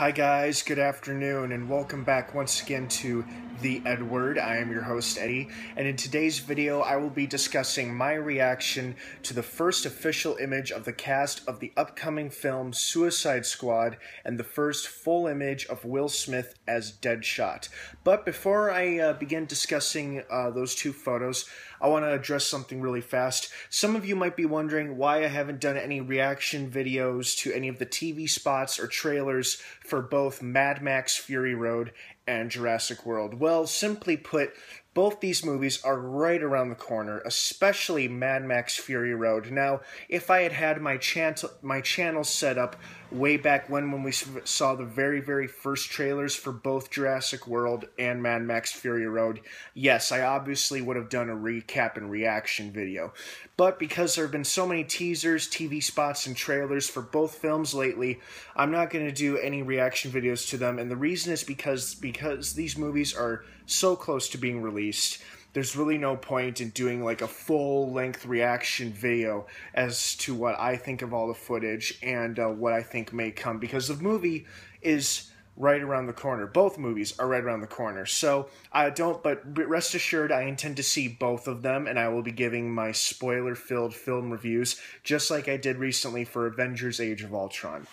Hi guys, good afternoon, and welcome back once again to The Edward. I am your host, Eddie, and in today's video I will be discussing my reaction to the first official image of the cast of the upcoming film Suicide Squad and the first full image of Will Smith as Deadshot. But before I begin discussing those two photos, I want to address something really fast. Some of you might be wondering why I haven't done any reaction videos to any of the TV spots or trailers for both Mad Max Fury Road and Jurassic World. Well, simply put, both these movies are right around the corner, especially Mad Max Fury Road. Now, if I had my channel set up way back when we saw the very first trailers for both Jurassic World and Mad Max Fury Road, yes, I obviously would have done a recap and reaction video. But because there have been so many teasers, TV spots, and trailers for both films lately, I'm not going to do any reaction videos to them, and the reason is because these movies are so close to being released, there's really no point in doing like a full-length reaction video as to what I think of all the footage and what I think may come, because the movie is right around the corner. Both movies are right around the corner. So but rest assured, I intend to see both of them, and I will be giving my spoiler-filled film reviews, just like I did recently for Avengers Age of Ultron.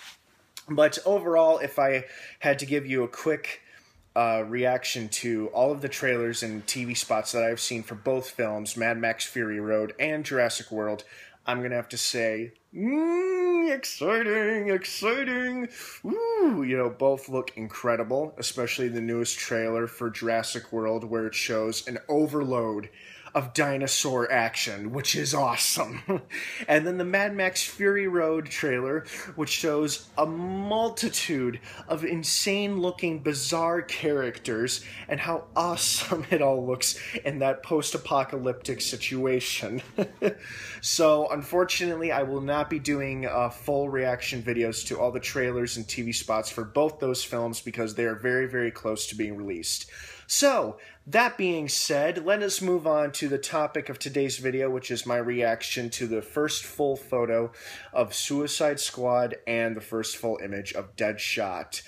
But overall, if I had to give you a quick reaction to all of the trailers and TV spots that I've seen for both films, Mad Max Fury Road and Jurassic World, I'm going to have to say, exciting. Ooh, both look incredible, especially the newest trailer for Jurassic World where it shows an overload of dinosaur action, which is awesome. And then the Mad Max Fury Road trailer, which shows a multitude of insane-looking, bizarre characters and how awesome it all looks in that post-apocalyptic situation. So, unfortunately, I will not be doing full reaction videos to all the trailers and TV spots for both those films because they are very close to being released. So, that being said, let us move on to the topic of today's video, which is my reaction to the first full photo of Suicide Squad and the first full image of Deadshot.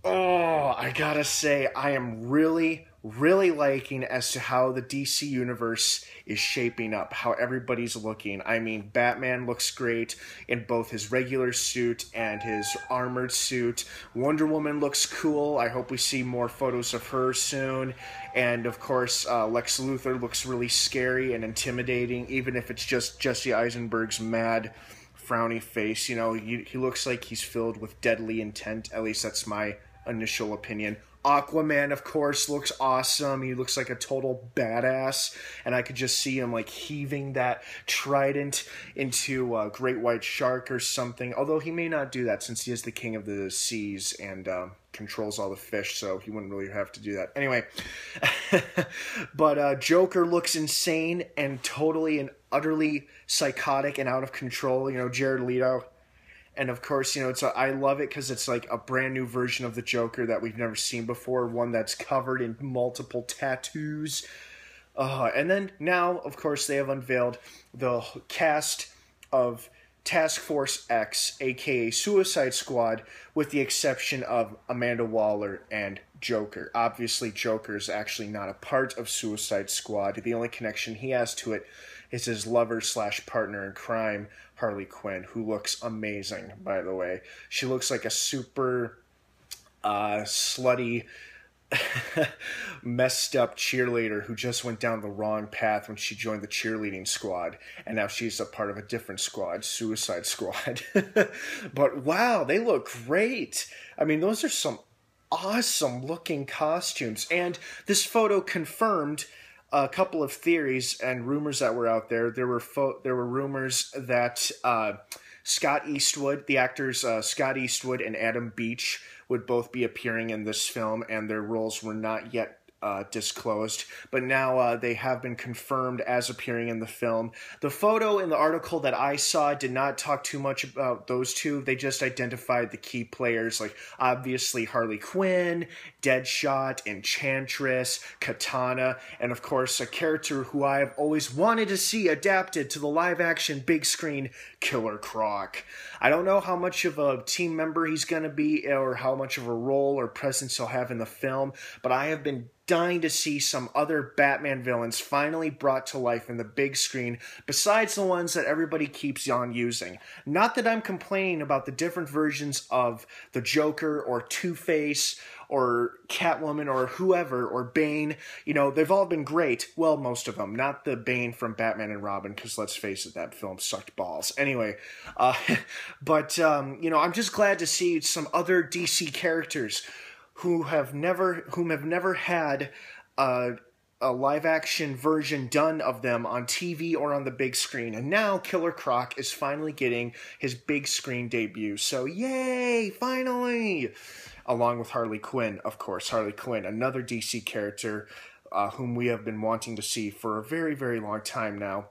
Oh, I gotta say, I am really liking as to how the DC Universe is shaping up, how everybody's looking. I mean, Batman looks great in both his regular suit and his armored suit. Wonder Woman looks cool. I hope we see more photos of her soon. And, of course, Lex Luthor looks really scary and intimidating, even if it's just Jesse Eisenberg's mad, frowny face. He looks like he's filled with deadly intent. At least that's my initial opinion. Aquaman, of course, looks awesome. He looks like a total badass, and I could just see him like heaving that trident into a great white shark or something, although he may not do that since he is the king of the seas and controls all the fish, so he wouldn't really have to do that. Anyway, but Joker looks insane and totally and utterly psychotic and out of control. Jared Leto. And of course, I love it because it's like a brand new version of the Joker that we've never seen before, one that's covered in multiple tattoos. And then now, of course, they have unveiled the cast of Task Force X, aka Suicide Squad, with the exception of Amanda Waller and Joker. Obviously, Joker is actually not a part of Suicide Squad. The only connection he has to it is his lover/partner in crime, Harley Quinn, who looks amazing, by the way. She looks like a super slutty, messed up cheerleader who just went down the wrong path when she joined the cheerleading squad, and now she's a part of a different squad, Suicide Squad. But wow, they look great. I mean, those are some awesome looking costumes, and this photo confirmed a couple of theories and rumors that were out there. There were rumors that Scott Eastwood, the actors Scott Eastwood and Adam Beach, would both be appearing in this film, and their roles were not yet disclosed, but now they have been confirmed as appearing in the film. The photo in the article that I saw did not talk too much about those two. They just identified the key players, like obviously Harley Quinn, Deadshot, Enchantress, Katana, and of course a character who I have always wanted to see adapted to the live-action big screen, Killer Croc. I don't know how much of a team member he's going to be or how much of a role or presence he'll have in the film, but I have been dying to see some other Batman villains finally brought to life in the big screen besides the ones that everybody keeps on using. Not that I'm complaining about the different versions of the Joker or Two-Face or Catwoman or whoever, or Bane. You know, they've all been great. Well, most of them. Not the Bane from Batman and Robin, because let's face it, that film sucked balls. Anyway, you know, I'm just glad to see some other DC characters whom have never had a live-action version done of them on TV or on the big screen. And now Killer Croc is finally getting his big screen debut. So yay, finally! Along with Harley Quinn, of course. Harley Quinn, another DC character whom we have been wanting to see for a very, very long time now.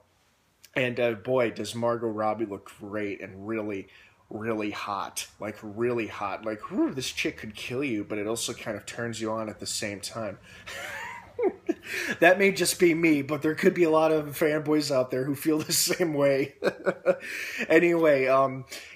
And boy, does Margot Robbie look great and really, really hot. Like, really hot. Like, whew, this chick could kill you, but it also kind of turns you on at the same time. That may just be me, but there could be a lot of fanboys out there who feel the same way. Anyway,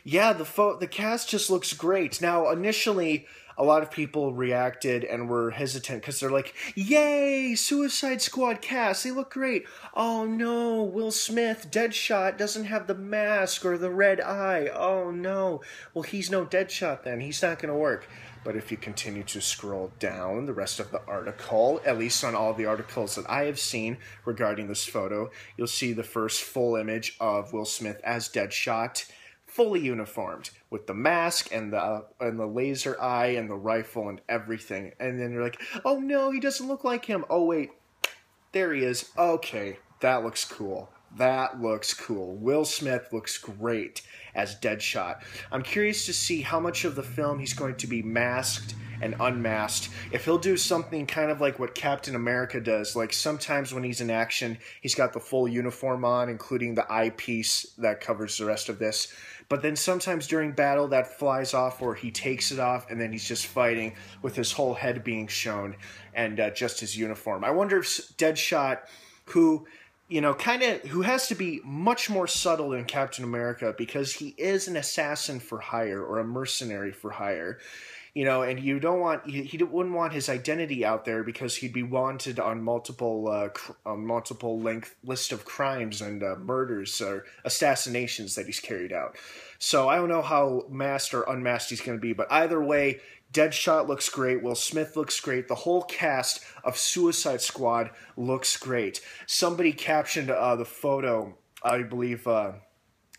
yeah, the cast just looks great. Now, initially, a lot of people reacted and were hesitant because they're like, yay, Suicide Squad cast, they look great. Oh no, Will Smith, Deadshot, doesn't have the mask or the red eye. Oh no. Well, he's no Deadshot then. He's not going to work. But if you continue to scroll down the rest of the article, at least on all the articles that I have seen regarding this photo, you'll see the first full image of Will Smith as Deadshot, fully uniformed, with the mask and the laser eye and the rifle and everything. And then you're like, oh no, he doesn't look like him. Oh wait, there he is. Okay, that looks cool. That looks cool. Will Smith looks great as Deadshot. I'm curious to see how much of the film he's going to be masked and unmasked. If he'll do something kind of like what Captain America does, like sometimes when he's in action, he's got the full uniform on, including the eyepiece that covers the rest of this. But then sometimes during battle that flies off or he takes it off and then he's just fighting with his whole head being shown and just his uniform. I wonder if Deadshot, who, you know, who has to be much more subtle than Captain America because he is an assassin for hire or a mercenary for hire. You know, and you don't want he wouldn't want his identity out there because he'd be wanted on multiple length list of crimes and murders or assassinations that he's carried out. So I don't know how masked or unmasked he's going to be, but either way, Deadshot looks great. Will Smith looks great. The whole cast of Suicide Squad looks great. Somebody captioned the photo. I believe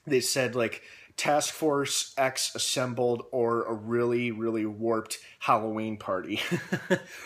they said like Task Force X assembled or a really, really warped Halloween party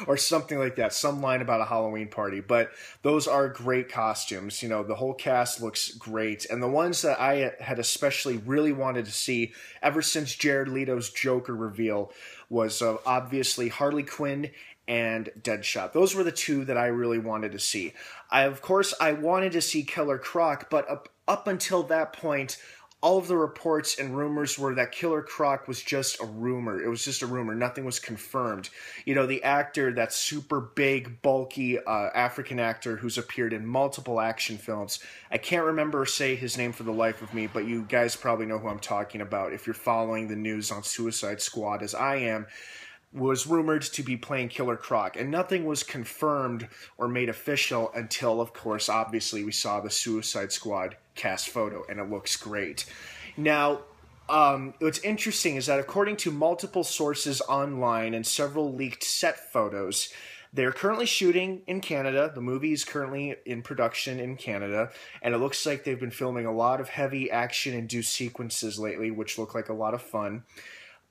or something like that. Some line about a Halloween party. But those are great costumes. You know, the whole cast looks great. And the ones that I had especially really wanted to see ever since Jared Leto's Joker reveal was obviously Harley Quinn and Deadshot. Those were the two that I really wanted to see. Of course, I wanted to see Killer Croc, but up until that point, all of the reports and rumors were that Killer Croc was just a rumor. It was just a rumor. Nothing was confirmed. You know, the actor, that super big, bulky African actor who's appeared in multiple action films. I can't remember or say his name for the life of me, but you guys probably know who I'm talking about if you're following the news on Suicide Squad as I am. Was rumored to be playing Killer Croc, and nothing was confirmed or made official until, of course, obviously we saw the Suicide Squad cast photo, and it looks great. Now, what's interesting is that according to multiple sources online and several leaked set photos, they're currently shooting in Canada. The movie is currently in production in Canada, and it looks like they've been filming a lot of heavy action-induced sequences lately, which look like a lot of fun.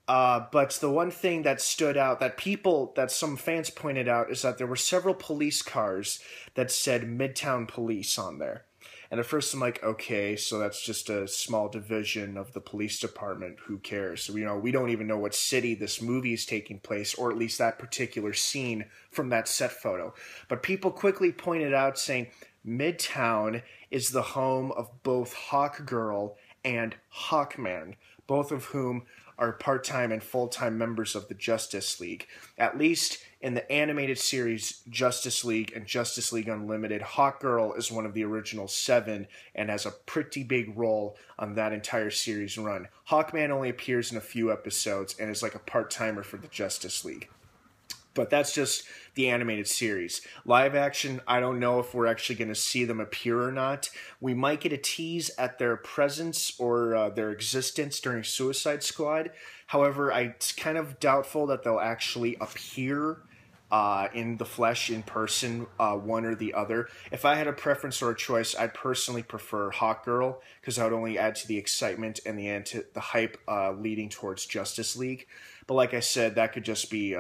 But the one thing that stood out, that some fans pointed out, is that there were several police cars that said Midtown Police on there. And at first I'm like, okay, so that's just a small division of the police department. Who cares? So, we don't even know what city this movie is taking place, or at least that particular scene from that set photo. But people quickly pointed out saying Midtown is the home of both Hawkgirl and Hawkman, both of whom are part-time and full-time members of the Justice League. At least in the animated series Justice League and Justice League Unlimited, Hawkgirl is one of the original 7 and has a pretty big role on that entire series run. Hawkman only appears in a few episodes and is like a part-timer for the Justice League. But that's just the animated series. Live action, I don't know if we're actually going to see them appear or not. We might get a tease at their presence or their existence during Suicide Squad. However, it's kind of doubtful that they'll actually appear in the flesh, in person, one or the other. If I had a preference or a choice, I'd personally prefer Hawkgirl, because that would only add to the excitement and the hype leading towards Justice League. But like I said, that could just be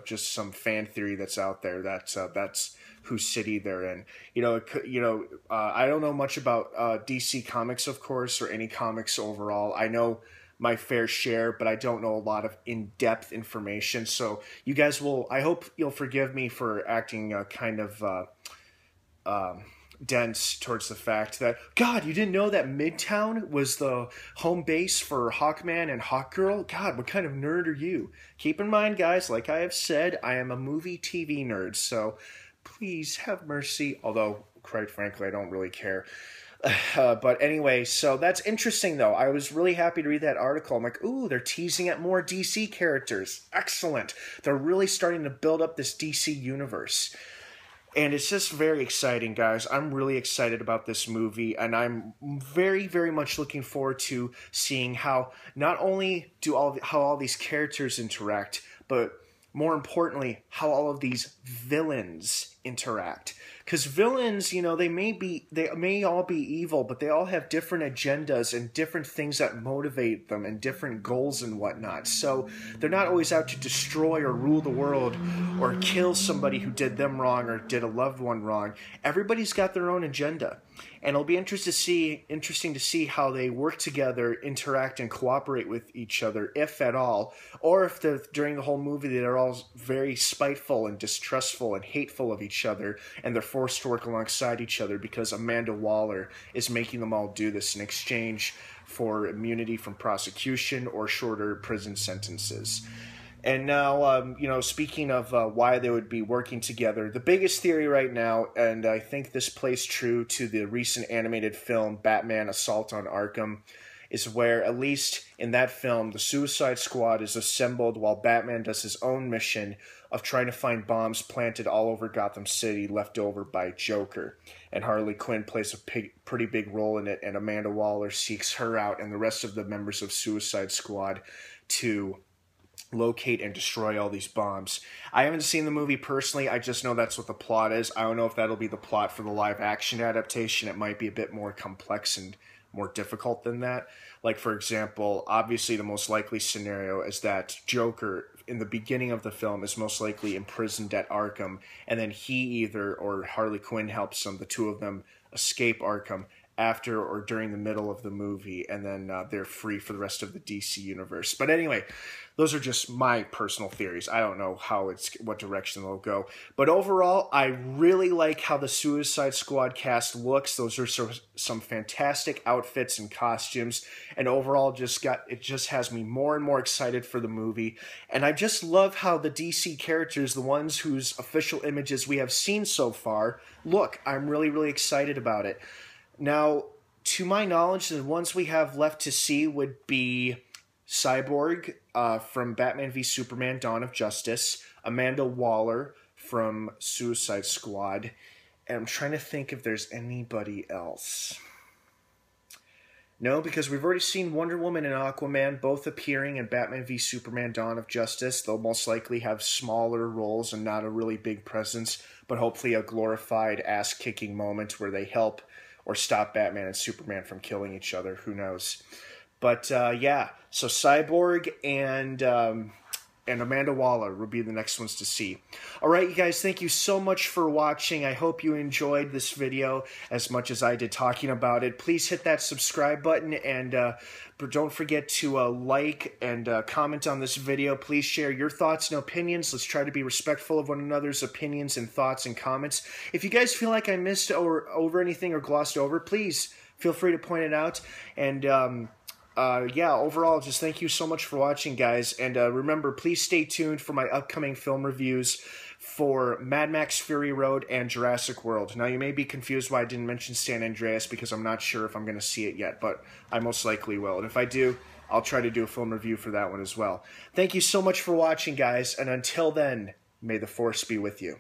just some fan theory that's out there. That's whose city they're in. I don't know much about DC Comics, of course, or any comics overall. I know my fair share, but I don't know a lot of in-depth information. So you guys I hope you'll forgive me for acting kind of dense towards the fact that, God, you didn't know that Midtown was the home base for Hawkman and Hawkgirl? God, what kind of nerd are you? Keep in mind, guys, like I have said, I am a movie TV nerd, so please have mercy, although, quite frankly, I don't really care. But anyway, so that's interesting, though. I was really happy to read that article. I'm like, ooh, they're teasing at more DC characters. Excellent. They're really starting to build up this DC universe. And it's just very exciting, guys. I'm really excited about this movie, and I'm very, very much looking forward to seeing how not only how all these characters interact, but more importantly, how all of these villains interact. Because villains, they may all be evil, but they all have different agendas and different things that motivate them and different goals and whatnot. So they're not always out to destroy or rule the world or kill somebody who did them wrong or did a loved one wrong. Everybody's got their own agenda. And it'll be interesting to see how they work together, interact, and cooperate with each other, if at all, or if during the whole movie they're all very spiteful and distrustful and hateful of each other, and they're forced to work alongside each other because Amanda Waller is making them all do this in exchange for immunity from prosecution or shorter prison sentences. And now, speaking of why they would be working together, the biggest theory right now, and I think this plays true to the recent animated film Batman Assault on Arkham, is where, at least in that film, the Suicide Squad is assembled while Batman does his own mission of trying to find bombs planted all over Gotham City left over by Joker. And Harley Quinn plays a pretty big role in it, and Amanda Waller seeks her out and the rest of the members of Suicide Squad to locate and destroy all these bombs. I haven't seen the movie personally. I just know that's what the plot is. I don't know if that'll be the plot for the live action adaptation. It might be a bit more complex and more difficult than that. Like, for example, obviously the most likely scenario is that Joker in the beginning of the film is most likely imprisoned at Arkham, and then he or Harley Quinn helps them, the two of them, escape Arkham after or during the middle of the movie, and then they're free for the rest of the DC universe. But anyway, those are just my personal theories. I don't know what direction they'll go. But overall, I really like how the Suicide Squad cast looks. Those are some fantastic outfits and costumes, and overall it just has me more and more excited for the movie. And I just love how the DC characters, the ones whose official images we have seen so far, look. I'm really, really excited about it. Now, to my knowledge, the ones we have left to see would be Cyborg from Batman v Superman: Dawn of Justice, Amanda Waller from Suicide Squad, and I'm trying to think if there's anybody else. No, because we've already seen Wonder Woman and Aquaman both appearing in Batman v Superman: Dawn of Justice. They'll most likely have smaller roles and not a really big presence, but hopefully a glorified ass-kicking moment where they help or stop Batman and Superman from killing each other. Who knows? But yeah, so Cyborg and and Amanda Waller will be the next ones to see. All right, you guys, thank you so much for watching. I hope you enjoyed this video as much as I did talking about it. Please hit that subscribe button, and don't forget to like and comment on this video. Please share your thoughts and opinions. Let's try to be respectful of one another's opinions and thoughts and comments. If you guys feel like I missed over anything or glossed over, please feel free to point it out. And yeah, overall, just thank you so much for watching, guys. And remember, please stay tuned for my upcoming film reviews for Mad Max Fury Road and Jurassic World. Now, you may be confused why I didn't mention San Andreas, because I'm not sure if I'm going to see it yet, but I most likely will. And if I do, I'll try to do a film review for that one as well. Thank you so much for watching, guys, and until then, may the Force be with you.